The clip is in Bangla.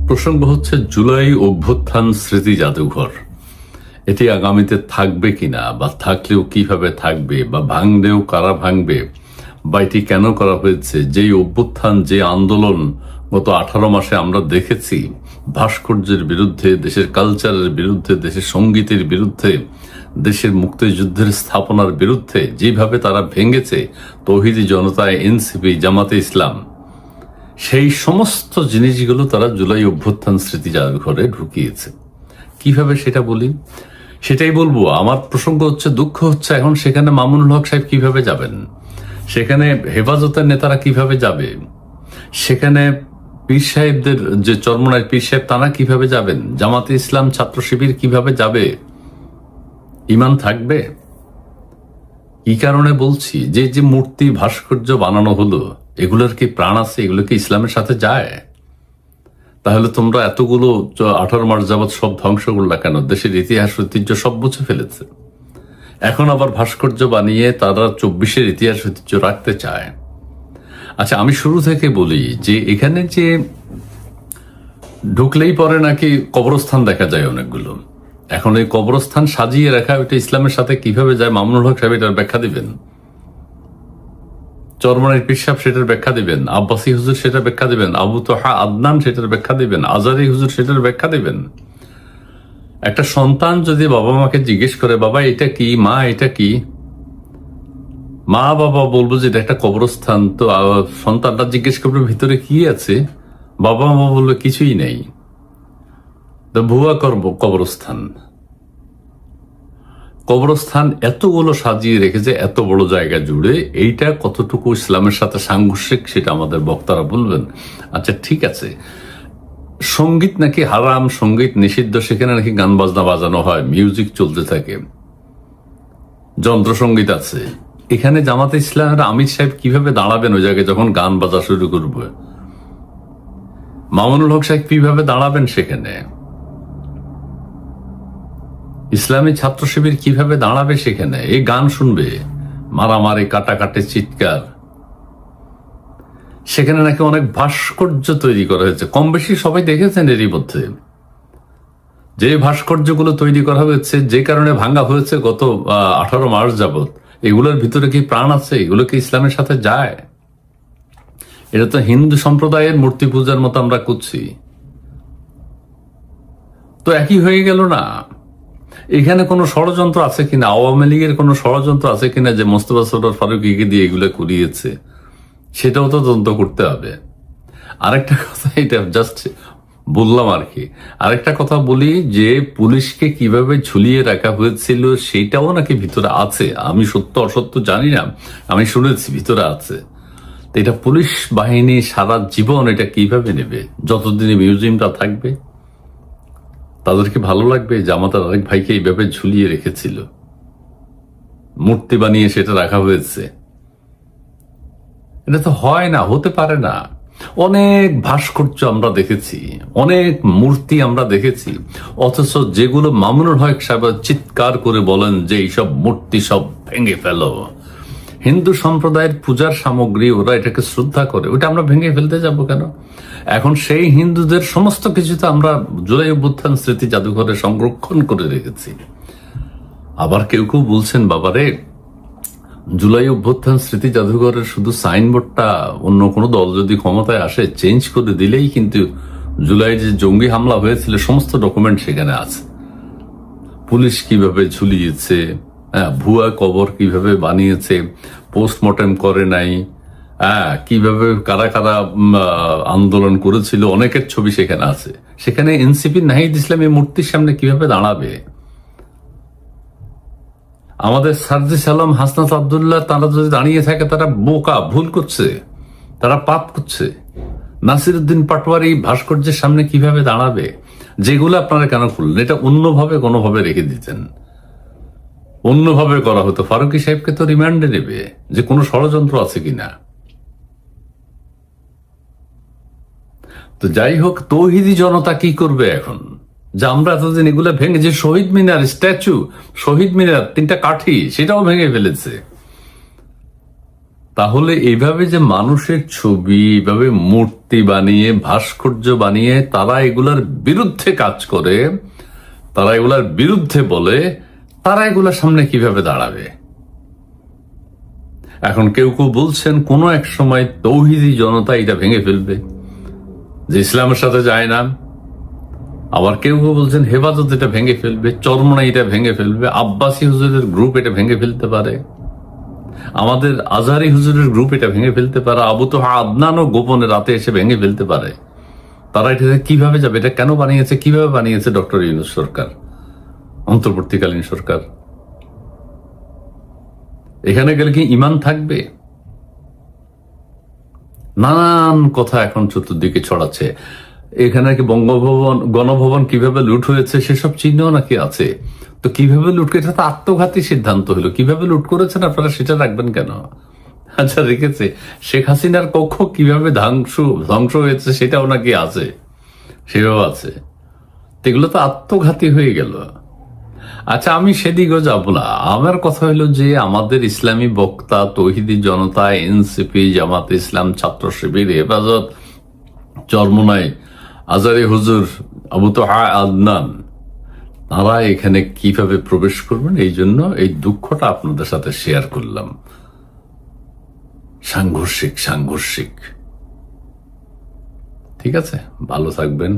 প্রসঙ্গ হচ্ছে জুলাই অভ্যুত্থান স্মৃতি জাদুঘর। এটি আগামীতে থাকবে কিনা, বা থাকলেও কিভাবে থাকবে, বা ভাঙলেও কারা ভাঙবে, বা এটি কেন করা হয়েছে, যেই অভ্যুত্থান, যে আন্দোলন গত 18 মাসে আমরা দেখেছি, ভাস্কর্যের বিরুদ্ধে, দেশের কালচারের বিরুদ্ধে, দেশের সঙ্গীতের বিরুদ্ধে, দেশের মুক্তিযুদ্ধের স্থাপনার বিরুদ্ধে যেভাবে তারা ভেঙেছে, তৌহিদি জনতা, এনসিপি, জামাতে ইসলাম, সেই সমস্ত জিনিসগুলো তারা জুলাই অভ্যুত্থান স্মৃতি জাদুঘরে ঢুকিয়েছে। কিভাবে সেটা বলি, সেটাই বলবো। আমার প্রসঙ্গ হচ্ছে, দুঃখ হচ্ছে এখন সেখানে মামুনুল হক সাহেব কিভাবে যাবেন, সেখানে হেফাজতের নেতারা কিভাবে যাবে, সেখানে পীর সাহেবদের যে চরমনায় পীর সাহেব তারা কিভাবে যাবেন, জামাতে ইসলাম ছাত্র শিবির কিভাবে যাবে, ইমান থাকবে? কি কারণে বলছি, যে যে মূর্তি ভাস্কর্য বানানো হলো, এগুলোর কি প্রাণ আছে? এগুলো কি ইসলামের সাথে যায়? তাহলে তোমরা এতগুলো 18 মাস যাবৎ সব ধ্বংস করলা কেন? দেশের ইতিহাস ঐতিহ্য সব মুছে ফেলেছে, এখন আবার ভাস্কর্য বানিয়ে তারা 24-এর ইতিহাস ঐতিহ্য রাখতে চায়। আচ্ছা, আমি শুরু থেকে বলি যে এখানে যে ঢুকলেই পরে নাকি কবরস্থান দেখা যায় অনেকগুলো। এখন এই কবরস্থান সাজিয়ে রাখা, ওইটা ইসলামের সাথে কিভাবে যায়? মামুনুল হক সাহেব এটার ব্যাখ্যা দিবেন, চরমনের পীর সাহেব সেটার ব্যাখ্যা দিবেন, আব্বাসী হুজুর সেটার ব্যাখ্যা দিবেন, আবু তোহা আদনান সেটার ব্যাখ্যা দিবেন, আজারি হুজুর সেটার ব্যাখ্যা দিবেন। একটা সন্তান যদি বাবা মাকে জিজ্ঞেস করে, বাবা এটা কি, মা এটা কি, মা বাবা বলবো যে এটা একটা কবরস্থান, তো সন্তানটা জিজ্ঞেস করবে ভিতরে কি আছে, বাবা মা বলবে কিছুই নেই, তো ভুয়া কবরস্থান। কবরস্থান এতগুলো সাজিয়ে রেখেছে এত বড় জায়গা জুড়ে, এইটা কতটুকু ইসলামের সাথে সাংঘর্ষিক সেটা আমাদের বক্তারা বলবেন। আচ্ছা ঠিক আছে, সঙ্গীত নাকি হারাম, সঙ্গীত নিষিদ্ধ, সেখানে নাকি গান বাজনা বাজানো হয়, মিউজিক চলতে থাকে, যন্ত্রসঙ্গীত আছে। এখানে জামাতে ইসলামের আমির সাহেব কিভাবে দাঁড়াবেন ওই জায়গায় যখন গান বাজা শুরু করবে? মামুনুল হক সাহেব কিভাবে দাঁড়াবেন সেখানে? ইসলামী ছাত্র শিবির কিভাবে দাঁড়াবে সেখানে? এই গান শুনবে, মারামারি, কাটাকাটি, চিৎকার। সেখানে নাকি অনেক ভাস্কর্য তৈরি করা হয়েছে, কম বেশি সবাই দেখেছেন এরই মধ্যে। যে ভাস্কর্যগুলো তৈরি করা হয়েছে, যে কারণে ভাঙ্গা হয়েছে গত 18 মাস যাবৎ, এগুলোর ভিতরে কি প্রাণ আছে? এগুলো কি ইসলামের সাথে যায়? এটা তো হিন্দু সম্প্রদায়ের মূর্তি পূজার মতো আমরা করছি, তো একই হয়ে গেল না? এখানে কোনো ষড়যন্ত্র আছে কিনা, আওয়ামী লীগের কোনো ষড়যন্ত্র আছে কিনা যে মোস্তফা সরোয়ার ফারুকীকে দিয়ে এগুলো করিয়েছে, সেটাও তো তদন্ত করতে হবে। আরেকটা কথা, এটা জাস্ট বললাম আর কি। আরেকটা কথা বলি, যে পুলিশকে কিভাবে ঝুলিয়ে রাখা হয়েছিল সেইটাও নাকি ভিতরে আছে। আমি সত্য অসত্য জানি না, আমি শুনেছি ভিতরে আছে। তো এটা পুলিশ বাহিনী সারা জীবন এটা কিভাবে নেবে? যতদিন মিউজিয়ামটা থাকবে, তাদেরকে ভালো লাগবে জামাতার আরেক ভাইকে এইভাবে ঝুলিয়ে রেখেছিল, মূর্তি বানিয়ে সেটা রাখা হয়েছে? এটা তো হয় না, হতে পারে না। অনেক ভাস্কর্য আমরা দেখেছি, অনেক মূর্তি আমরা দেখেছি, অথচ যেগুলো মামুনুল হক সাহেব চিৎকার করে বলেন যে এইসব মূর্তি সব ভেঙে ফেলো, হিন্দু সম্প্রদায়ের পূজার সামগ্রী, ওরা এটাকে শ্রদ্ধা করে, ওটা আমরা ভেঙে ফেলতে যাব কেন? এখন সেই হিন্দুদের সমস্ত কিছু তো আমরা জুলাই অভ্যুত্থান স্মৃতি জাদুঘরে সংরক্ষণ করে রেখেছি। আবার কেউ কেউ বলছেন, বাবারে জুলাই অভ্যুত্থান স্মৃতি জাদুঘরের শুধু সাইনবোর্ডটা অন্য কোনো দল যদি ক্ষমতায় আসে চেঞ্জ করে দিলেই কিন্তু জুলাই যে জঙ্গি হামলা হয়েছিল সমস্ত ডকুমেন্ট সেখানে আছে। পুলিশ কিভাবে ঝুলিয়েছে, ভুয়া কবর কিভাবে বানিয়েছে, পোস্টমর্টেম করে নাই, কিভাবে কারা কারা আন্দোলন করেছিল, অনেকের ছবি সেখানে আছে। সেখানে এনসিপি নাহিদ ইসলামী মূর্তির সামনে কিভাবে দাঁড়াবে? আমাদের সার্জিস আলম, হাসনাত আব্দুল্লাহ, তারা যদি দাঁড়িয়ে থাকে, তারা বোকা, ভুল করছে, তারা পাপ করছে। নাসিরউদ্দিন পাটোয়ারি ভাস্কর্যের সামনে কিভাবে দাঁড়াবে? যেগুলো আপনারা কেন করলেন? এটা অন্যভাবে কোনোভাবে রেখে দিতেন, অন্যভাবে করা হতো। ফারুকী সাহেবকে তো রিমান্ডে নেবে যে কোনো ষড়যন্ত্র আছে কিনা। তো যাই হোক, তৌহিদি জনতা কি করবে এখন? যে আমরা এতদিন এগুলো ভেঙে, যে শহীদ মিনার স্ট্যাচু, শহীদ মিনার 3টা কাঠি, সেটাও ভেঙে ফেলেছে। তাহলে এইভাবে যে মানুষের ছবি এইভাবে মূর্তি বানিয়ে ভাস্কর্য বানিয়ে তারা এগুলার বিরুদ্ধে কাজ করে, তারা এগুলার বিরুদ্ধে বলে, তারা এগুলার সামনে কিভাবে দাঁড়াবে? এখন কেউ কেউ বলছেন কোনো এক সময় তৌহিদি জনতা এটা ভেঙে ফেলবে, যে ইসলামের সাথে যায় না। আবার কেউ কেউ বলছেন হেফাজত এটা ভেঙে ফেলবে, চরমনা এটা ভেঙে ফেলবে, আব্বাসী হুজুরের গ্রুপ এটা ভেঙে ফেলতে পারে, আমাদের আজহারি হুজুরের গ্রুপ এটা ভেঙে ফেলতে পারে, আবু তোহা আদনানও গোপনে রাতে এসে ভেঙে ফেলতে পারে। তারা এটা কিভাবে যাবে? এটা কেন বানিয়েছে? কিভাবে বানিয়েছে ডক্টর ইউনূস সরকার, অন্তর্বর্তীকালীন সরকার? এখানে গেলে কি ইমান থাকবে? নানান কথা এখন চতুর্দিকে ছড়াচ্ছে। এখানে কি বঙ্গভবন, গণভবন কিভাবে লুট হয়েছে সেসব চিহ্ন নাকি আছে? তো কিভাবে লুট করে, এটা তো আত্মঘাতী সিদ্ধান্ত হলো। কিভাবে লুট করেছেন আপনারা সেটা রাখবেন কেন? আচ্ছা, রেখেছে শেখ হাসিনার কক্ষ কিভাবে ধ্বংস হয়েছে সেটাও নাকি আছে, সেটাও আছে। এগুলো তো আত্মঘাতী হয়ে গেল। আচ্ছা, আমি সেদিকেও যাব না। আমার কথা হলো যে আমাদের ইসলামী বক্তা, তৌহিদি জনতা, এনসিপি, জামাত ইসলাম, ছাত্র শিবির, হেফাজত, চরমোনাই, আজারি হুজুর, আবু তোহা আদনান, তারা এখানে কিভাবে প্রবেশ করবেন, এই জন্য এই দুঃখটা আপনাদের সাথে শেয়ার করলাম। সাংঘর্ষিক। ঠিক আছে, ভালো থাকবেন।